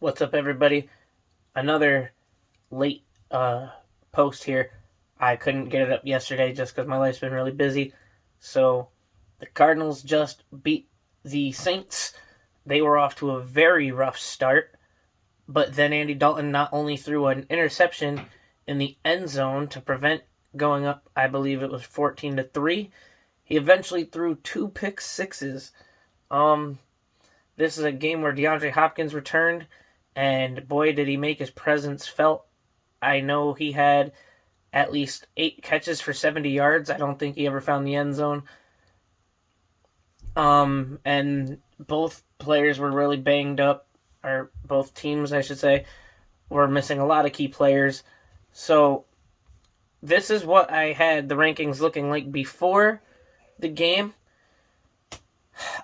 What's up, everybody? Another late post here. I couldn't get it up yesterday just because my life's been really busy. So, the Cardinals just beat the Saints. They were off to a very rough start, but then Andy Dalton not only threw an interception in the end zone to prevent going up, I believe it was 14-3. He eventually threw two pick sixes. This is a game where DeAndre Hopkins returned, and boy, did he make his presence felt. I know he had at least 8 catches for 70 yards. I don't think he ever found the end zone. And both players were really banged up, or both teams, I should say, were missing a lot of key players. So, this is what I had the rankings looking like before the game.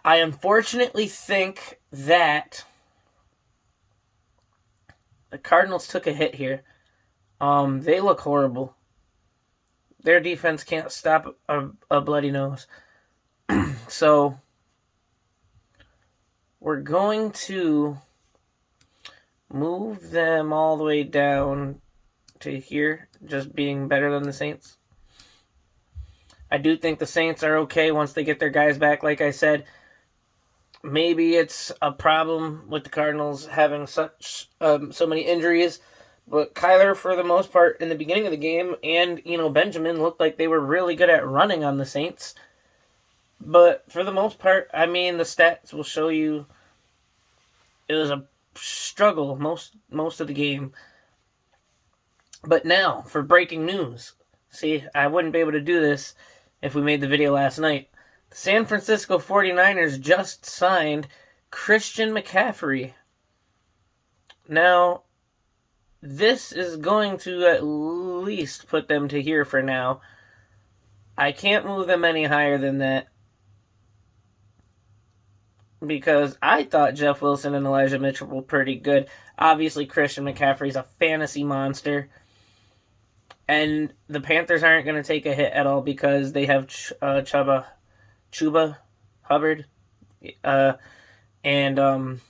I unfortunately think that the Cardinals took a hit here. They look horrible. Their defense can't stop a bloody nose. So, we're going to move them all the way down to here, just being better than the Saints. I do think the Saints are okay once they get their guys back, like I said. Maybe it's a problem with the Cardinals having so many injuries, but Kyler, for the most part, in the beginning of the game, and Benjamin looked like they were really good at running on the Saints. But for the most part, I mean, the stats will show you it was a struggle most of the game. But now for breaking news. See, I wouldn't be able to do this if we made the video last night. The San Francisco 49ers just signed Christian McCaffrey. Now, this is going to at least put them to here for now. I can't move them any higher than that, because I thought Jeff Wilson and Elijah Mitchell were pretty good. Obviously, Christian McCaffrey's a fantasy monster. And the Panthers aren't going to take a hit at all because they have Chuba Hubbard. And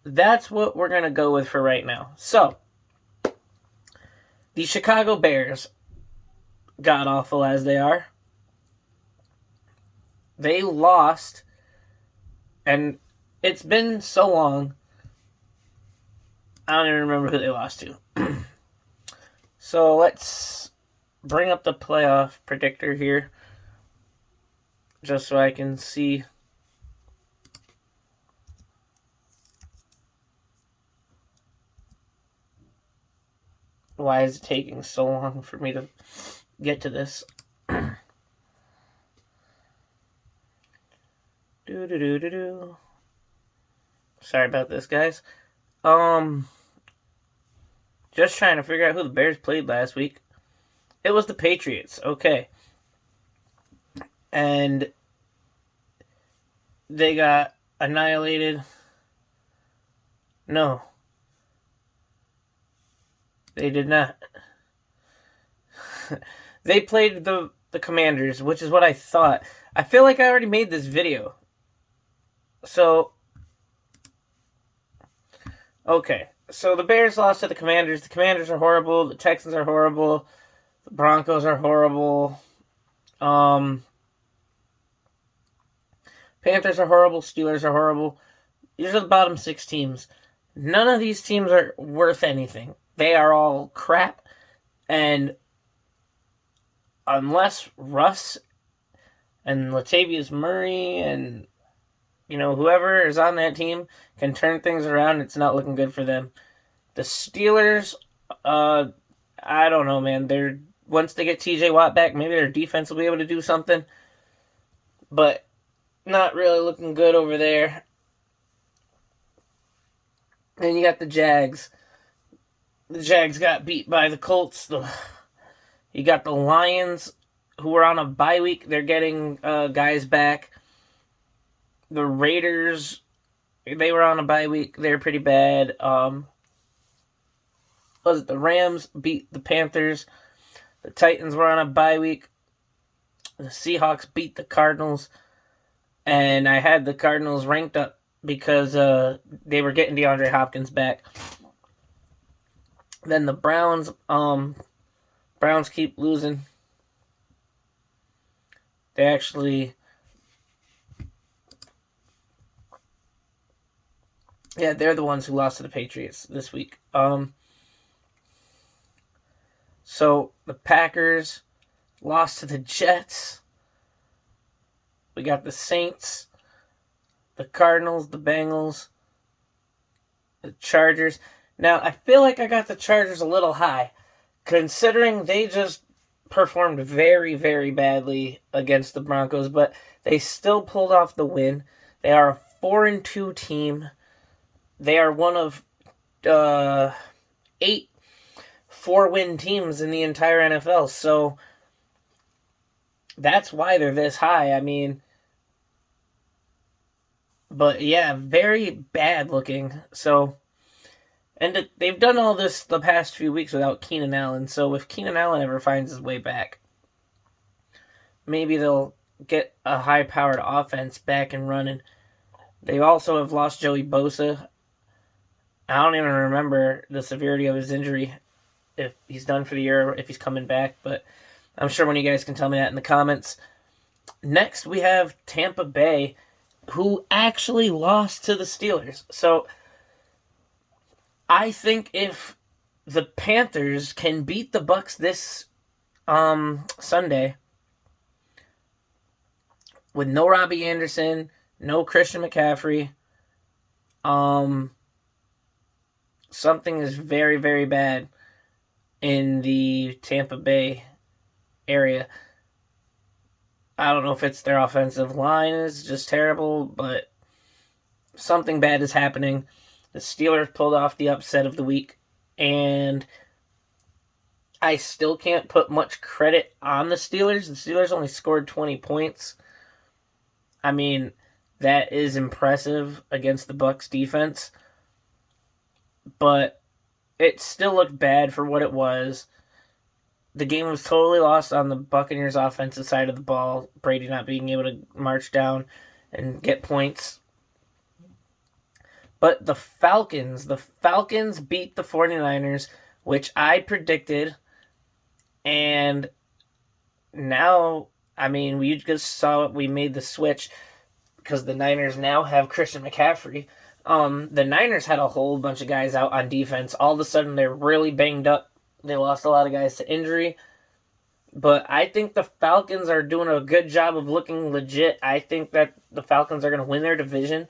that's what we're going to go with for right now. So, the Chicago Bears, god-awful as they are, they lost, and it's been so long, I don't even remember who they lost to. So let's bring up the playoff predictor here, just so I can see. Why is it taking so long for me to get to this? Sorry about this, guys. Just trying to figure out who the Bears played last week. It was the Patriots, okay. And they got annihilated. No. They did not. They played the Commanders, which is what I thought. I feel like I already made this video. So, okay. So the Bears lost to the Commanders. The Commanders are horrible. The Texans are horrible. The Broncos are horrible. Panthers are horrible. Steelers are horrible. These are the bottom 6 teams. None of these teams are worth anything. They are all crap. And unless Russ and Latavius Murray and whoever is on that team can turn things around, it's not looking good for them. The Steelers, I don't know, man. Once they get TJ Watt back, maybe their defense will be able to do something. But not really looking good over there. Then you got the Jags. The Jags got beat by the Colts. You got the Lions, who are on a bye week. They're getting guys back. The Raiders, they were on a bye week. They're pretty bad. The Rams beat the Panthers. The Titans were on a bye week. The Seahawks beat the Cardinals. And I had the Cardinals ranked up because they were getting DeAndre Hopkins back. Then the Browns keep losing. They actually, yeah, they're the ones who lost to the Patriots this week. So the Packers lost to the Jets. We got the Saints, the Cardinals, the Bengals, the Chargers. Now, I feel like I got the Chargers a little high, considering they just performed very, very badly against the Broncos, but they still pulled off the win. They are a 4-2 team. They are one of 8 4-win teams in the entire NFL, so that's why they're this high. I mean, but yeah, very bad looking. So, and they've done all this the past few weeks without Keenan Allen. So if Keenan Allen ever finds his way back, maybe they'll get a high-powered offense back and running. They also have lost Joey Bosa. I don't even remember the severity of his injury, if he's done for the year, if he's coming back, but I'm sure one of you guys can tell me that in the comments. Next, we have Tampa Bay, who actually lost to the Steelers. So I think if the Panthers can beat the Bucs this Sunday with no Robbie Anderson, no Christian McCaffrey, something is very, very bad in the Tampa Bay area. I don't know if it's their offensive line is just terrible, but something bad is happening. The Steelers pulled off the upset of the week, and I still can't put much credit on the Steelers. The Steelers only scored 20 points. I mean, that is impressive against the Bucs defense, but it still looked bad for what it was. The game was totally lost on the Buccaneers' offensive side of the ball. Brady not being able to march down and get points. But the Falcons beat the 49ers, which I predicted. And now, I mean, we just saw it. We made the switch because the Niners now have Christian McCaffrey. The Niners had a whole bunch of guys out on defense. All of a sudden, they're really banged up. They lost a lot of guys to injury. But I think the Falcons are doing a good job of looking legit. I think that the Falcons are going to win their division.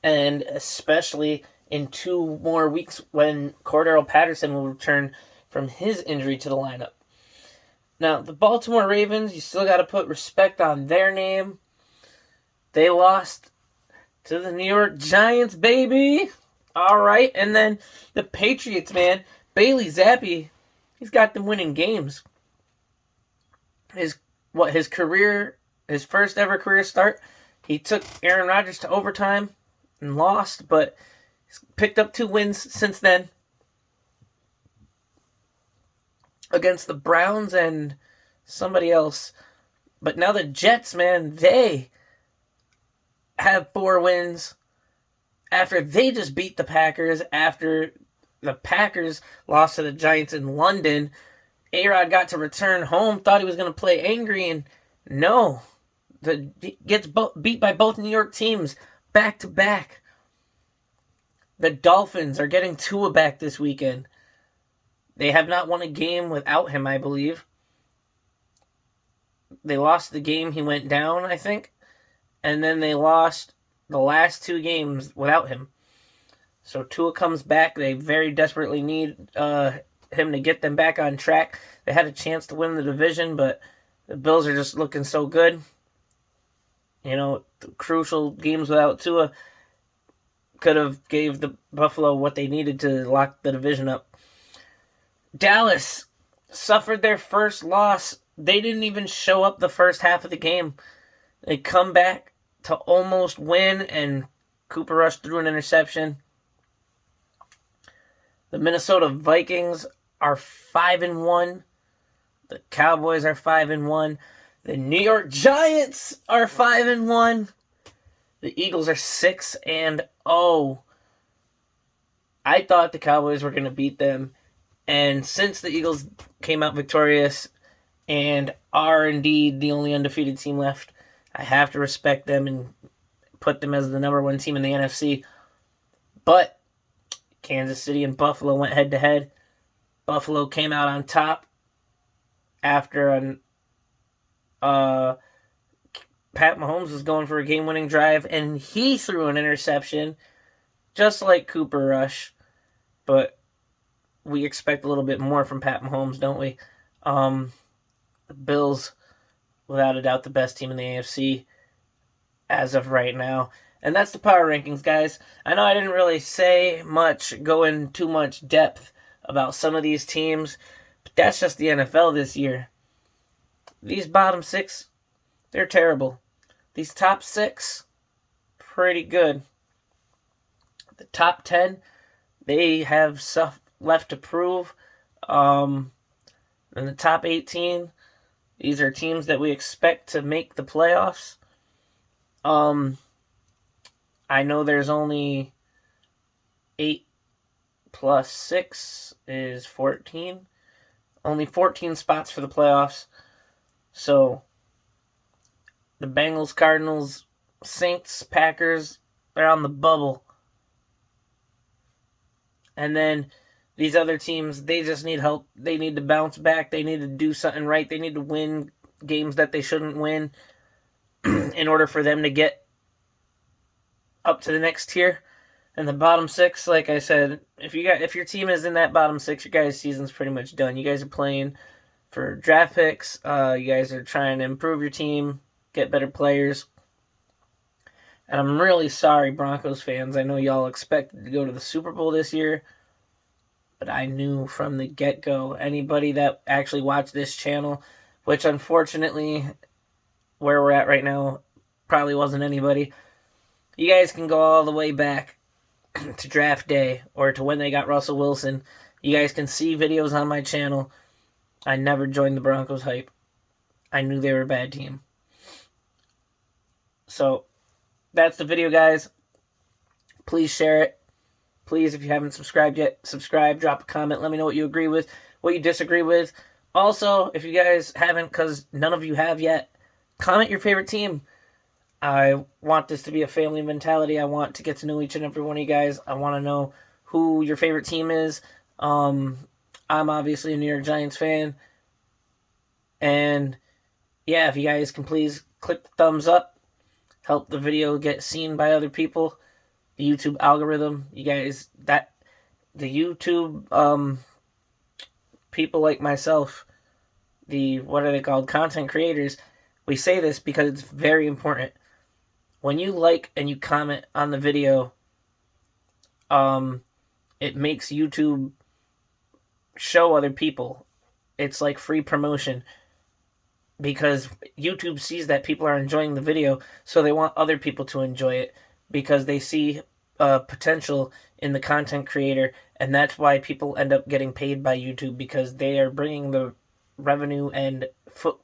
And especially in 2 more weeks when Cordero Patterson will return from his injury to the lineup. Now, the Baltimore Ravens, you still got to put respect on their name. They lost to the New York Giants, baby. All right. And then the Patriots, man. Bailey Zappi, he's got them winning games. His first ever career start, he took Aaron Rodgers to overtime and lost, but he's picked up 2 wins since then against the Browns and somebody else. But now the Jets, man, they have 4 wins after they just beat the Packers, after the Packers lost to the Giants in London. A-Rod got to return home, thought he was going to play angry, and no. He gets beat by both New York teams back to back. The Dolphins are getting Tua back this weekend. They have not won a game without him, I believe. They lost the game he went down, I think. And then they lost the last 2 games without him. So Tua comes back. They very desperately need him to get them back on track. They had a chance to win the division, but the Bills are just looking so good. You know, the crucial games without Tua could have gave the Buffalo what they needed to lock the division up. Dallas suffered their first loss. They didn't even show up the first half of the game. They come back to almost win, and Cooper Rush threw an interception. The Minnesota Vikings are 5-1. The Cowboys are 5-1. The New York Giants are 5-1. The Eagles are 6-0. I thought the Cowboys were going to beat them. And since the Eagles came out victorious and are indeed the only undefeated team left, I have to respect them and put them as the number one team in the NFC. But Kansas City and Buffalo went head-to-head. Buffalo came out on top after Pat Mahomes was going for a game-winning drive, and he threw an interception, just like Cooper Rush. But we expect a little bit more from Pat Mahomes, don't we? The Bills, without a doubt, the best team in the AFC as of right now. And that's the power rankings, guys. I know I didn't really say much, go in too much depth about some of these teams, but that's just the NFL this year. These bottom six, they're terrible. These top six, pretty good. The top 10, they have stuff left to prove. And the top 18, these are teams that we expect to make the playoffs. I know there's only 8 plus 6 is 14. Only 14 spots for the playoffs. So, the Bengals, Cardinals, Saints, Packers, they're on the bubble. And then these other teams, they just need help. They need to bounce back. They need to do something right. They need to win games that they shouldn't win in order for them to get up to the next tier. And the bottom six, like I said, if your team is in that bottom six, your guys' season's pretty much done. You guys are playing for draft picks. You guys are trying to improve your team, get better players. And I'm really sorry, Broncos fans. I know y'all expected to go to the Super Bowl this year, but I knew from the get-go, anybody that actually watched this channel, which unfortunately, where we're at right now, probably wasn't anybody. You guys can go all the way back to draft day or to when they got Russell Wilson. You guys can see videos on my channel. I never joined the Broncos hype. I knew they were a bad team. So, that's the video, guys. Please share it. Please, if you haven't subscribed yet, subscribe, drop a comment. Let me know what you agree with, what you disagree with. Also, if you guys haven't, because none of you have yet, comment your favorite team. I want this to be a family mentality. I want to get to know each and every one of you guys. I want to know who your favorite team is. I'm obviously a New York Giants fan. And, yeah, if you guys can please click the thumbs up, help the video get seen by other people. The YouTube algorithm, you guys, the YouTube people like myself, what are they called? Content creators. We say this because it's very important. When you like and you comment on the video, it makes YouTube show other people. It's like free promotion. Because YouTube sees that people are enjoying the video, so they want other people to enjoy it. Because they see potential in the content creator, and that's why people end up getting paid by YouTube, because they are bringing the revenue and foot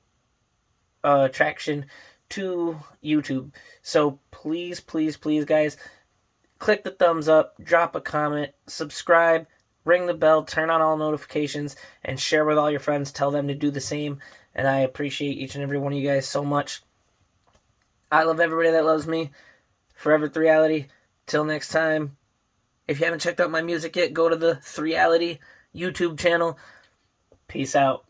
traction to YouTube. So please, please, please, guys, click the thumbs up, drop a comment, subscribe, ring the bell, turn on all notifications, and share with all your friends. Tell them to do the same, and I appreciate each and every one of you guys so much. I love everybody that loves me. Forever Threality. Till next time. If you haven't checked out my music yet, go to the Threality YouTube channel. Peace out.